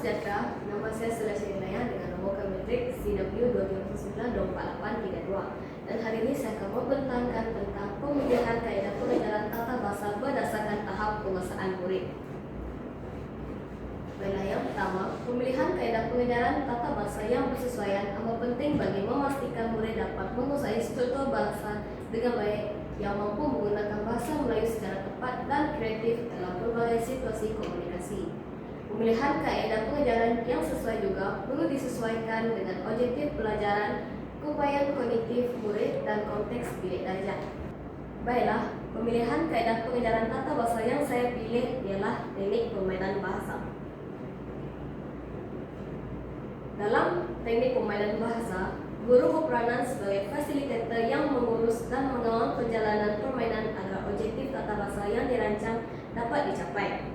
sejahtera, nama saya Celestia Inaya dengan nomor Kemetrik CW2009-24832 dan hari ini saya akan membentangkan tentang pemilihan kaedah pengajaran tata bahasa berdasarkan tahap penguasaan murid. Baiklah, yang pertama, pemilihan kaedah pengajaran tata bahasa yang bersesuaian amat penting bagi memastikan murid dapat menguasai struktur bahasa dengan baik yang mampu menggunakan bahasa Melayu secara tepat dan kreatif dalam berbagai situasi komunikasi. Pemilihan kaedah pengajaran yang sesuai juga perlu disesuaikan dengan objektif pelajaran, keupayaan kognitif murid dan konteks bilik darjah. Baiklah, pemilihan kaedah pengajaran tata bahasa yang saya pilih ialah teknik permainan bahasa. Dalam teknik permainan bahasa, guru berperanan sebagai fasilitator yang mengurus dan mengawal perjalanan permainan agar objektif tata bahasa yang dirancang dapat dicapai.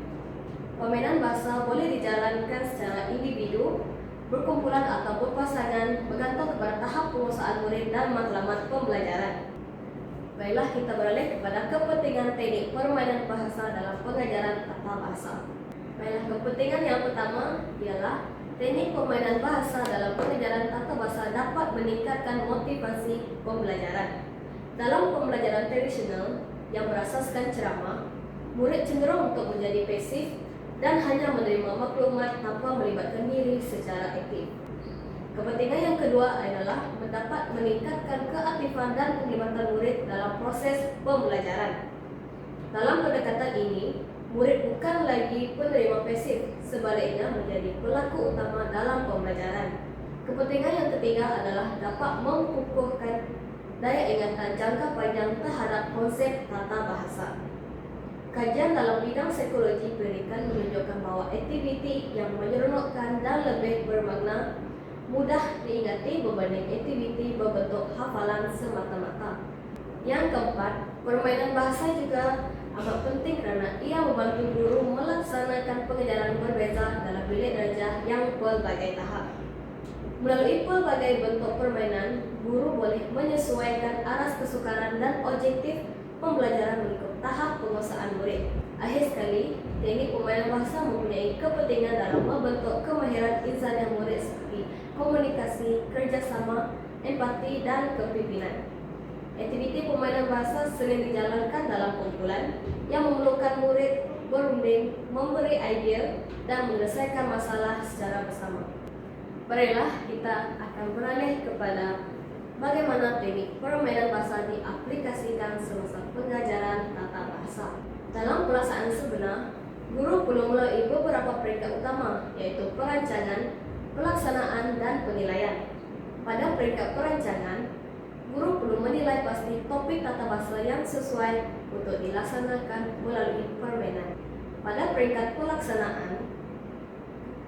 Permainan bahasa boleh dijalankan secara individu, berkumpulan atau berpasangan bergantung kepada tahap penguasaan murid dan matlamat pembelajaran. Baiklah, kita beralih kepada kepentingan teknik permainan bahasa dalam pengajaran tata bahasa. Baiklah, kepentingan yang pertama ialah teknik permainan bahasa dalam pengajaran tata bahasa dapat meningkatkan motivasi pembelajaran. Dalam pembelajaran tradisional yang berasaskan ceramah, murid cenderung untuk menjadi pasif dan hanya menerima maklumat tanpa melibatkan diri secara aktif. Kepentingan yang kedua adalah mendapat meningkatkan keaktifan dan penglibatan murid dalam proses pembelajaran. Dalam pendekatan ini, murid bukan lagi penerima pasif, sebaliknya menjadi pelaku utama dalam pembelajaran. Kepentingan yang ketiga adalah dapat mengukuhkan daya ingatan jangka panjang terhadap konsep tata bahasa. Kajian dalam bidang psikologi pendidikan menunjukkan bahawa aktiviti yang menyeronokkan dan lebih bermakna mudah diingati berbanding aktiviti berbentuk hafalan semata-mata. Yang keempat, permainan bahasa juga amat penting kerana ia membantu guru melaksanakan pengajaran berbeza dalam bilik darjah yang berbagai tahap. Melalui pelbagai bentuk permainan, guru boleh menyesuaikan aras kesukaran dan objektif pembelajaran mengikut tahap penguasaan murid. Akhir sekali, teknik permainan bahasa mempunyai kepentingan dalam membentuk kemahiran insaniah murid seperti komunikasi, kerjasama, empati, dan kepimpinan. Aktiviti permainan bahasa sering dijalankan dalam kumpulan yang memerlukan murid berunding, memberi idea, dan menyelesaikan masalah secara bersama. Baiklah, kita akan beralih kepada bagaimana teknik permainan bahasa diaplikasikan semasa pengajaran tata bahasa. Dalam pelaksanaan sebenar, guru perlu melalui beberapa peringkat utama, iaitu perancangan, pelaksanaan, dan penilaian. Pada peringkat perancangan, guru perlu menilai pasti topik tata bahasa yang sesuai untuk dilaksanakan melalui permainan. Pada peringkat pelaksanaan,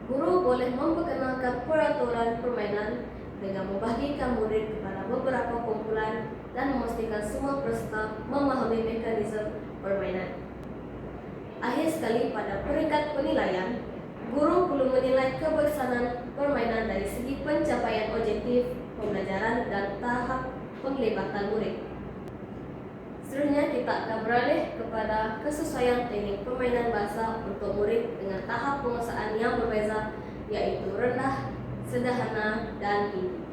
guru boleh memperkenalkan peraturan permainan dengan membahagikan murid kepada beberapa kumpulan dan memastikan semua peserta memahami mekanisme permainan. Akhir sekali, pada peringkat penilaian, guru perlu menilai keberkesanan permainan dari segi pencapaian objektif pembelajaran dan tahap penglibatan murid. Seterusnya, kita akan beralih kepada kesesuaian teknik permainan bahasa untuk murid dengan tahap penguasaan yang berbeza, iaitu rendah, sederhana, dan tinggi.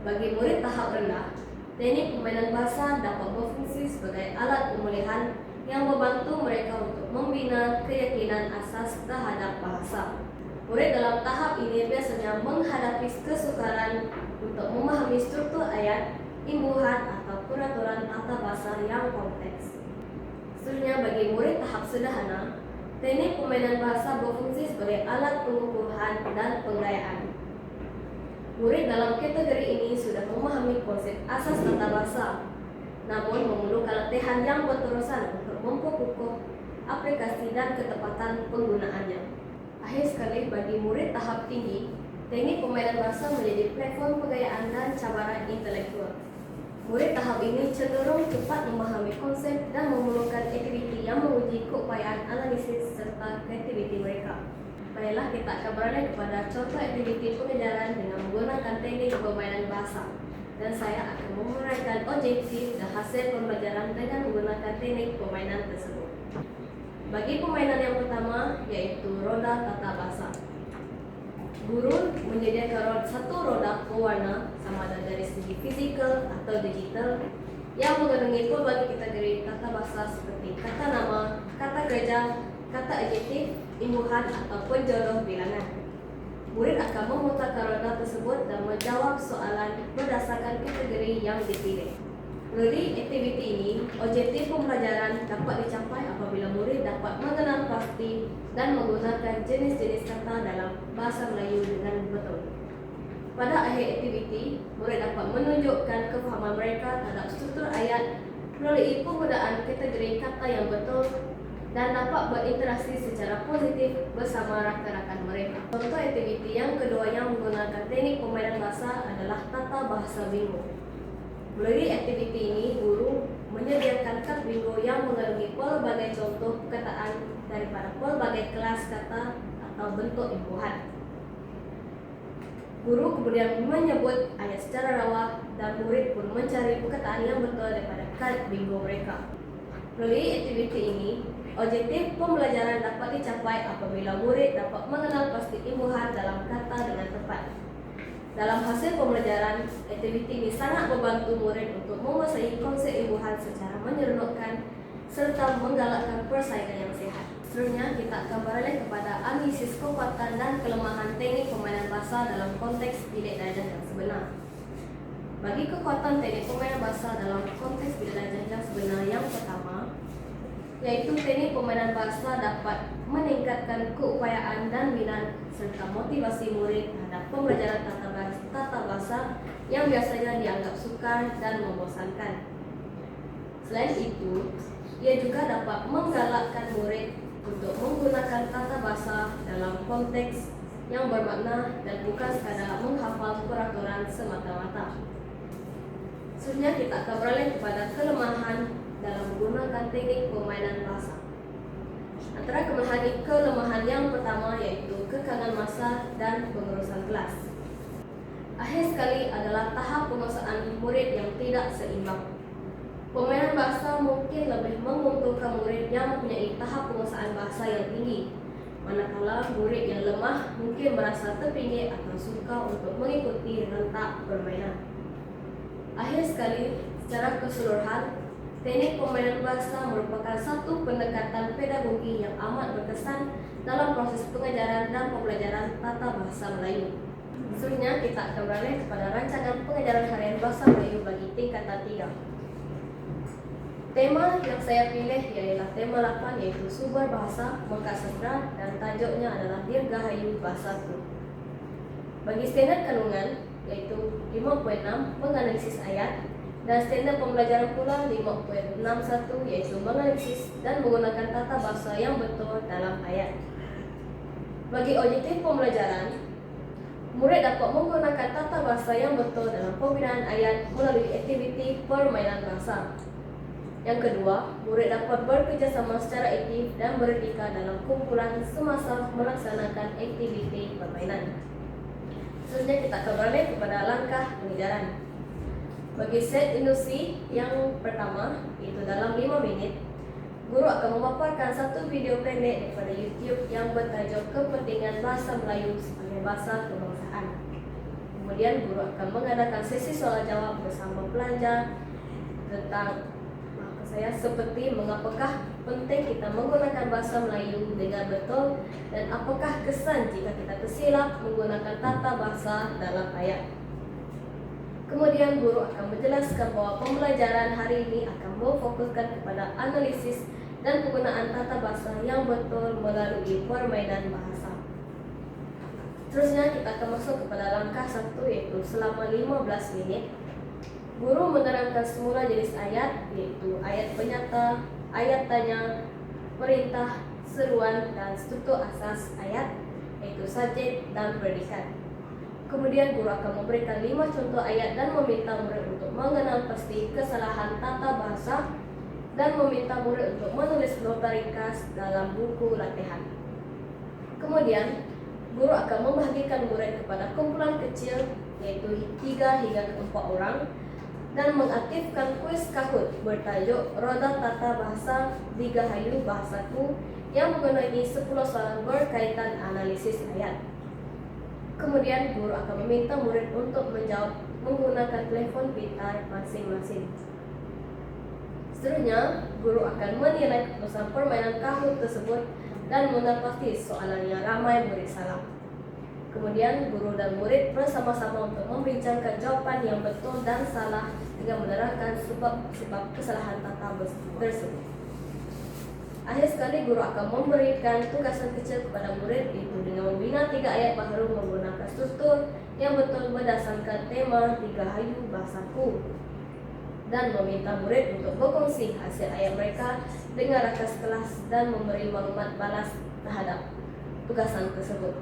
Bagi murid tahap rendah, teknik permainan bahasa dapat berfungsi sebagai alat pemulihan yang membantu mereka untuk membina keyakinan asas terhadap bahasa. Murid dalam tahap ini biasanya menghadapi kesukaran untuk memahami struktur ayat, imbuhan, atau peraturan tata bahasa yang kompleks. Seterusnya, bagi murid tahap sederhana, teknik permainan bahasa berfungsi sebagai alat pengukuhan dan penggayaan. Murid dalam kategori ini sudah memahami konsep asas tata bahasa, namun memerlukan latihan yang berterusan untuk memperkukuh aplikasi dan ketepatan penggunaannya. Akhir sekali, bagi murid tahap tinggi, teknik permainan bahasa menjadi platform penggayaan dan cabaran intelektual. Murid tahap ini cenderung cepat memahami konsep dan memerlukan aktiviti yang menguji keupayaan analisis serta kreativiti mereka. Baiklah, kita akan beralih kepada contoh aktiviti pengajaran dengan menggunakan teknik permainan bahasa. Dan saya akan menguraikan objektif dan hasil pembelajaran dengan menggunakan teknik permainan tersebut. Bagi permainan yang pertama, iaitu roda tata bahasa. Guru menyediakan satu roda pewarna sama ada dari segi fisikal atau digital yang mengandungi pelbagai kategori tata bahasa seperti kata nama, kata gereja, kata adjektif, imbuhan ataupun jodoh bilangan. Murid akan memutar roda tersebut dan menjawab soalan berdasarkan kategori yang dipilih. Melalui aktiviti ini, objektif pembelajaran dapat dicapai apabila murid dapat mengenal pasti dan menggunakan jenis-jenis kata dalam bahasa Melayu dengan betul. Pada akhir aktiviti, murid dapat menunjukkan kefahaman mereka terhadap struktur ayat melalui penggunaan kategori kata yang betul dan dapat berinteraksi secara positif bersama rakan-rakan mereka. Contoh aktiviti yang kedua yang menggunakan teknik permainan bahasa adalah tata bahasa bingo. Melalui aktiviti ini, guru menyediakan kad bingo yang mengandungi pelbagai contoh perkataan daripada pelbagai kelas kata atau bentuk imbuhan. Guru kemudian menyebut ayat secara rawa dan murid pun mencari perkataan yang betul daripada kad bingo mereka. Melalui aktiviti ini, objektif pembelajaran dapat dicapai apabila murid dapat mengenal pasti imbuhan dalam kata dengan tepat. Dalam hasil pembelajaran, aktiviti ini sangat membantu murid untuk menguasai konsep imbuhan secara menyeronokkan serta menggalakkan persaingan yang sehat. Seterusnya, kita akan beralih kepada analisis kekuatan dan kelemahan teknik permainan bahasa dalam konteks bilik darjah yang sebenar. Bagi kekuatan teknik permainan bahasa dalam konteks bilik darjah yang sebenar, yang pertama, yaitu teknik permainan bahasa dapat meningkatkan keupayaan dan minat serta motivasi murid terhadap pembelajaran tata bahasa yang biasanya dianggap sukar dan membosankan. Selain itu, ia juga dapat menggalakkan murid untuk menggunakan tata bahasa dalam konteks yang bermakna dan bukan sekadar menghafal peraturan semata-mata. Selanjutnya kita akan beralih kepada kelemahan dalam menggunakan teknik permainan bahasa. Antara kelemahan yang pertama yaitu kekangan masa dan pengurusan kelas. Akhir sekali adalah tahap penguasaan murid yang tidak seimbang. Permainan bahasa mungkin lebih menguntungkan murid yang mempunyai tahap penguasaan bahasa yang tinggi, manakala murid yang lemah mungkin merasa terpinggir atau suka untuk mengikuti rentak permainan. Akhir sekali, secara keseluruhan, teknik permainan bahasa merupakan satu pendekatan pedagogi yang amat berkesan dalam proses pengajaran dan pembelajaran tata bahasa Melayu. Seterusnya, kita akan beralih kepada rancangan pengajaran harian bahasa Melayu bagi tingkatan 3. Tema yang saya pilih ialah tema 8 yaitu sumber bahasa Mekak Sastra dan tajuknya adalah Dirgahayu Bahasa-ku. Bagi standard kandungan yaitu 5.6 menganalisis ayat dan standard pembelajaran pula 5.61 yaitu menganalisis dan menggunakan tata bahasa yang betul dalam ayat. Bagi objektif pembelajaran, murid dapat menggunakan tata bahasa yang betul dalam pembinaan ayat melalui aktiviti permainan bahasa. Yang kedua, murid dapat bekerjasama secara aktif dan beretika dalam kumpulan semasa melaksanakan aktiviti permainan. Selanjutnya kita akan beralih kepada langkah pengajaran. Bagi set induksi yang pertama, itu dalam 5 menit, guru akan memaparkan satu video pendek daripada YouTube yang bertajuk Kepentingan Bahasa Melayu sebagai Bahasa Kebangsaan. Kemudian guru akan mengadakan sesi soal jawab bersama pelajar tentang seperti mengapakah penting kita menggunakan bahasa Melayu dengan betul dan apakah kesan jika kita tersilap menggunakan tata bahasa dalam ayat. Kemudian guru akan menjelaskan bahwa pembelajaran hari ini akan memfokuskan kepada analisis dan penggunaan tata bahasa yang betul melalui permainan bahasa. Terusnya kita akan masuk kepada langkah 1 yaitu selama 15 menit. Guru menerangkan semula jenis ayat yaitu ayat penyata, ayat tanya, perintah, seruan dan struktur asas ayat yaitu subjek dan predikat. Kemudian guru akan memberikan 5 contoh ayat dan meminta murid untuk mengenal pasti kesalahan tata bahasa dan meminta murid untuk menulis nota ringkas dalam buku latihan. Kemudian guru akan membagikan murid kepada kumpulan kecil yaitu 3 hingga 4 orang dan mengaktifkan kuis Kahoot bertajuk Roda Tata Bahasa Dirgahayu Bahasa-ku yang mengenai 10 soalan berkaitan analisis ayat. Kemudian guru akan meminta murid untuk menjawab menggunakan telepon pintar masing-masing. Seterusnya, guru akan menilai keputusan permainan Kahoot tersebut dan mendapati soalan yang ramai murid salah. Kemudian, guru dan murid bersama-sama untuk membincangkan jawaban yang betul dan salah dengan menerangkan sebab-sebab kesalahan tata tersebut. Akhir sekali, guru akan memberikan tugasan kecil kepada murid itu dengan membina 3 ayat baru menggunakan struktur yang betul berdasarkan tema 3 hayu bahasaku, dan meminta murid untuk berkongsi hasil ayat mereka dengan rakan kelas dan memberi maklumat balas terhadap tugasan tersebut.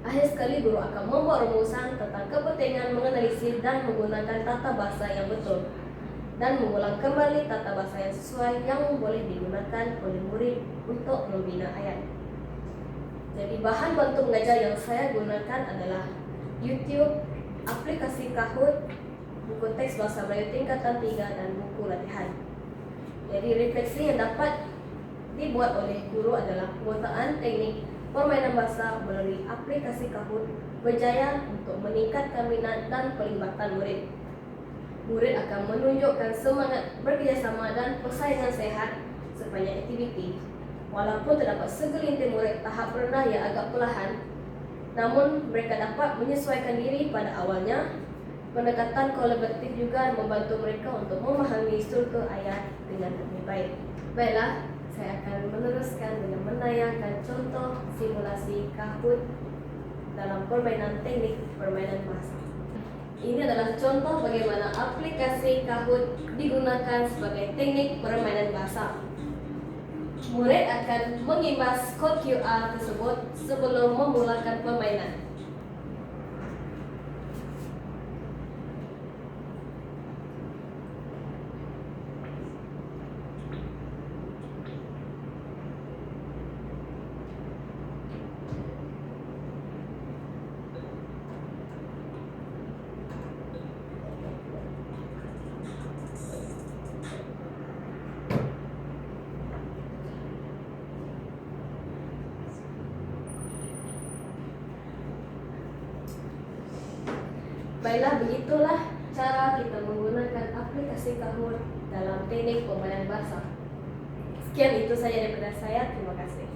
Akhir sekali, guru akan membuat rumusan tentang kepentingan menganalisis dan menggunakan tata bahasa yang betul dan mengulang kembali tata bahasa yang sesuai yang boleh digunakan oleh murid untuk membina ayat. Jadi bahan bantu mengajar yang saya gunakan adalah YouTube, aplikasi Kahoot, buku teks bahasa Melayu tingkatan 3 dan buku latihan. Jadi refleksi yang dapat dibuat oleh guru adalah penggunaan teknik permainan bahasa melalui aplikasi Kahoot berjaya untuk meningkatkan minat dan pelibatan murid. Murid akan menunjukkan semangat bekerjasama dan persaingan sehat sepanjang aktiviti. Walaupun terdapat segelintir murid tahap rendah yang agak perlahan, namun mereka dapat menyesuaikan diri pada awalnya. Pendekatan kolaboratif juga membantu mereka untuk memahami struktur ayat dengan lebih baik. Baiklah, saya akan meneruskan dengan menayangkan contoh simulasi Kahoot dalam permainan teknik permainan bahasa. Ini adalah contoh bagaimana aplikasi Kahoot digunakan sebagai teknik permainan bahasa. Murid akan mengimbas kod QR tersebut sebelum memulakan permainan. Baiklah, begitulah cara kita menggunakan aplikasi Kahoot dalam teknik permainan bahasa. Sekian itu saja daripada saya. Terima kasih.